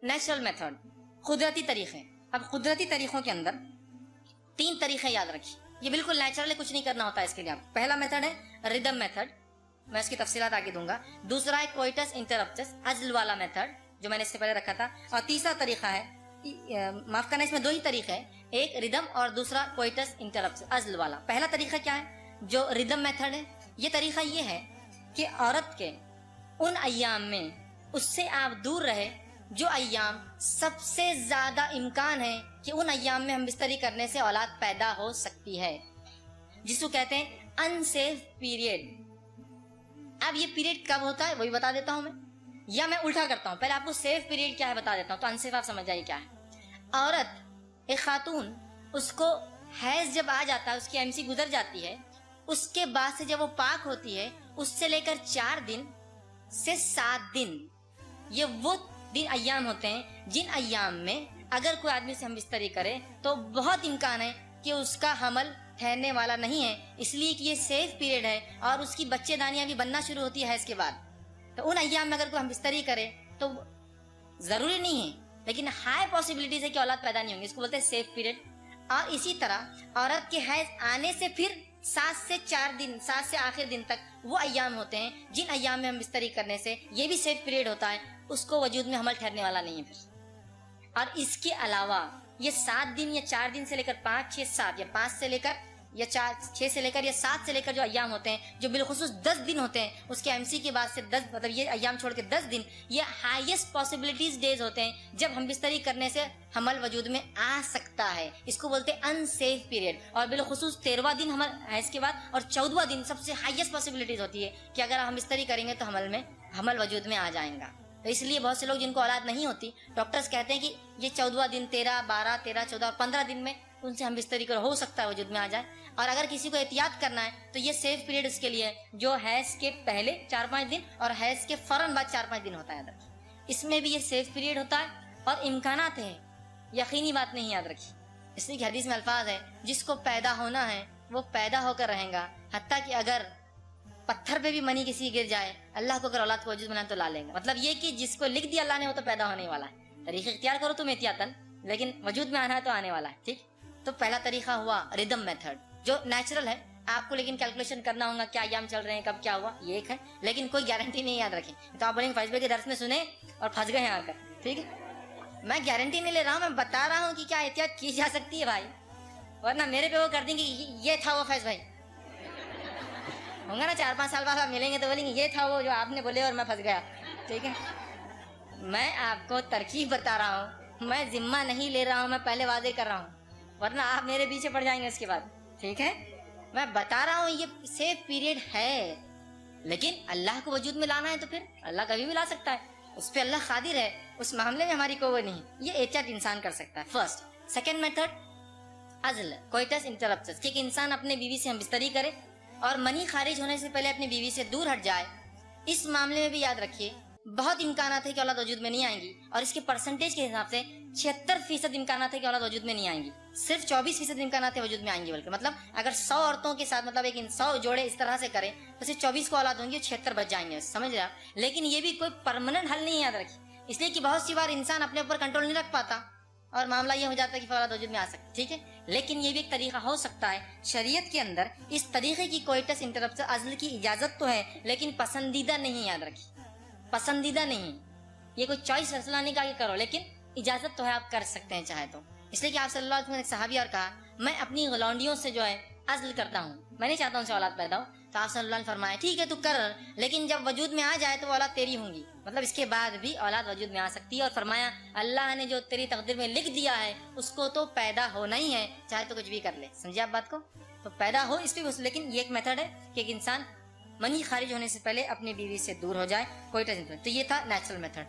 Natural method, قدرتی طریقے. اب قدرتی طریقوں کے اندر 3 طریقے یاد رکھیے. یہ بالکل نیچرل ہے، کچھ نہیں کرنا ہوتا ہے اس کے لیے. آپ پہلا میتھڈ ہے ردم میتھڈ، میں اس کی تفصیلات آگے دوں گا. دوسرا ہے کوئٹس انٹرپٹس، عزل والا میتھڈ جو میں نے اس سے پہلے رکھا تھا. اور تیسرا طریقہ ہے، معاف کرنا، اس میں 2 ہی طریقے ہیں، ایک ردم اور دوسرا کوئٹس انٹرپٹس عزل والا. پہلا طریقہ کیا ہے؟ جو ردم میتھڈ ہے. یہ طریقہ یہ ہے کہ عورت کے ان ایام میں اس سے آپ دور رہے جو ایام سب سے زیادہ امکان ہے کہ ان ایام میں ہم بستری کرنے سے اولاد پیدا ہو سکتی ہے، جس کو کہتے ہیں انسیف پیریڈ. اب یہ پیریڈ کب ہوتا ہے وہی بتا دیتا ہوں میں، یا میں الٹا کرتا ہوں، پہلے آپ کو سیف پیریڈ کیا ہے بتا دیتا ہوں تو انسیف آپ سمجھ جائیے کیا ہے. عورت، ایک خاتون، اس کو حیض جب آ جاتا ہے، اس کی MC گزر جاتی ہے، اس کے بعد سے جب وہ پاک ہوتی ہے، اس سے لے کر 4 دن سے 7 دن، یہ وہ دن ایام ہوتے ہیں جن ایام میں اگر کوئی آدمی سے ہم بستری کرے تو بہت امکان ہے کہ اس کا حمل ٹھہرنے والا نہیں ہے، اس لیے کہ یہ سیف پیریڈ ہے اور اس کی بچے دانیاں بھی بننا شروع ہوتی ہے حیض کے بعد. تو ان ایام میں اگر کوئی ہم بستری کرے تو ضروری نہیں ہے لیکن ہائی پاسبلٹیز ہے کہ اولاد پیدا نہیں ہوں گی، اس کو بولتے ہیں سیف پیریڈ. اور اسی طرح عورت کے حیض آنے سے پھر 7 سے 4 دن، 7 سے آخر دن تک وہ ایام ہوتے ہیں جن ایام میں ہم بستری کرنے سے یہ بھی سیف پیریڈ ہوتا ہے، اس کو وجود میں حمل ٹھہرنے والا نہیں ہے پھر. اور اس کے علاوہ یہ 7 دن یا 4 دن سے لے کر 5، 6، 7 یا 5 سے لے کر یا 4، 6 سے لے کر یا 7 سے لے کر جو ایام ہوتے ہیں جو بالخصوص 10 دن ہوتے ہیں، اس کے MC کے بعد سے 10، مطلب یہ ایام چھوڑ کے 10 دن، یہ ہائیسٹ پاسبلٹیز ڈیز ہوتے ہیں جب ہم بستری کرنے سے حمل وجود میں آ سکتا ہے. اس کو بولتے ہیں انسیف پیریڈ. اور بالخصوص 13واں دن حمل حیض کے بعد اور 14واں دن سب سے ہائیسٹ پاسبلٹیز ہوتی ہے کہ اگر ہم بستری کریں گے تو حمل وجود میں آ جائیں گا. تو اس لیے بہت سے لوگ جن کو اولاد نہیں ہوتی، ڈاکٹرز کہتے ہیں کہ یہ 14واں دن، 13، 12، 13، 14 اور 15 دن میں ان سے ہم بستری کرو، ہو سکتا ہے وجود میں آ جائے. اور اگر کسی کو احتیاط کرنا ہے تو یہ سیف پیریڈ اس کے لیے ہے جو حیض کے پہلے 4-5 دن اور حیض کے فوراً بعد 4-5 دن ہوتا ہے. اس میں بھی یہ سیف پیریڈ ہوتا ہے اور امکانات ہیں، یقینی بات نہیں یاد رکھی. اس لیے کہ حدیث میں الفاظ ہے جس کو پیدا ہونا ہے وہ پیدا ہو کر رہیں گا، حتیٰ کہ اگر پتھر پہ بھی منی کسی گر جائے، اللہ کو اگر اولاد کو وجود میں لانا تو لا لیں گا. مطلب یہ کہ جس کو لکھ دیا اللہ نے وہ تو پیدا ہونے والا ہے. طریقہ اختیار کرو تم احتیاطاً، لیکن وجود میں آنا ہے تو آنے والا ہے. ٹھیک، تو پہلا طریقہ ہوا ردم میتھڈ جو نیچرل ہے. آپ کو لیکن کیلکولیشن کرنا ہوگا کیا ایام چل رہے ہیں، کب کیا ہوا، یہ ایک ہے، لیکن کوئی گارنٹی نہیں یاد رکھیں. تو آپ بولیں گے فیض بھائی کے درس میں سنے اور پھنس گئے آ کر. ٹھیک ہے، میں گارنٹی نہیں لے رہا ہوں، میں بتا رہا ہوں کہ کیا احتیاط کی جا سکتی ہے بھائی، ورنہ میرے پہ وہ کر دیں گے یہ تھا وہ فیض بھائی. ہوں گا نا 4-5 سال بعد آپ ملیں گے تو بولیں گے یہ تھا وہ جو آپ نے بولے اور میں پھنس گیا. ٹھیک ہے، میں آپ کو ترکیب بتا رہا ہوں، میں ذمہ نہیں لے رہا ہوں، میں پہلے واضح کر رہا ہوں، ورنہ آپ میرے پیچھے پڑ جائیں گے اس کے بعد. ٹھیک ہے، میں بتا رہا ہوں یہ سیف پیریڈ ہے، لیکن اللہ کو وجود میں لانا ہے تو پھر اللہ کبھی بھی لا سکتا ہے، اس پہ اللہ قادر ہے، اس معاملے میں ہماری کوئی نہیں. یہ احتیاط انسان کر سکتا ہے. فرسٹ. سیکنڈ میتھڈ عزل، کوئٹس انٹرپٹس، کہ انسان اپنے بیوی سے ہم بستری کرے اور منی خارج ہونے سے پہلے اپنی بیوی سے دور ہٹ جائے. اس معاملے میں بھی یاد رکھیے بہت امکانات ہے کہ اولاد وجود میں نہیں آئیں گی، اور اس کے پرسنٹیج کے حساب سے 76% امکانات ہے کہ اولاد وجود میں نہیں آئیں گی، صرف 24% امکانات ہے وجود میں آئیں گی. بلکہ مطلب اگر 100 عورتوں کے ساتھ مطلب ایک 100 جوڑے اس طرح سے کریں تو صرف 24 کو اولاد ہوں گی، 76 بچ جائیں گے. سمجھ رہے آپ؟ لیکن یہ بھی کوئی پرماننٹ حل نہیں یاد رکھی، اس لیے کہ بہت سی بار انسان اپنے اوپر کنٹرول نہیں رکھ پاتا اور معاملہ یہ ہو جاتا ہے کہ اولاد وجود میں آ سکتی. ٹھیک ہے، لیکن یہ بھی ایک طریقہ ہو سکتا ہے. شریعت کے اندر اس طریقے کی کوئٹس انٹرپٹس عزل کی اجازت تو ہے لیکن پسندیدہ نہیں. یاد رکھیے پسندیدہ نہیں، یہ کوئی چوائس فیصلہ نہیں کہا کہ کرو، لیکن اجازت تو ہے، آپ کر سکتے ہیں چاہے تو. اس لیے کہ آپ صلی اللہ علیہ وسلم نے ایک صحابی اور کہا میں اپنی غلونڈیوں سے جو ہے عزل کرتا ہوں، میں نہیں چاہتا ان سے اولاد پیدا ہو. تو آپ صلی اللہ علیہ وسلم نے فرمایا ٹھیک ہے تو کر، لیکن جب وجود میں آ جائے تو وہ اولاد تیری ہوں گی. مطلب اس کے بعد بھی اولاد وجود میں آ سکتی ہے. اور فرمایا اللہ نے جو تیری تقدیر میں لکھ دیا ہے اس کو تو پیدا ہونا ہی ہے، چاہے تو کچھ بھی کر لے. سمجھے آپ بات کو؟ تو پیدا ہو اس پہ. لیکن یہ ایک میتھڈ ہے کہ ایک انسان منی خارج ہونے سے پہلے اپنی بیوی سے دور ہو جائے، کوئی ٹینشن. تو یہ تھا نیچرل میتھڈ.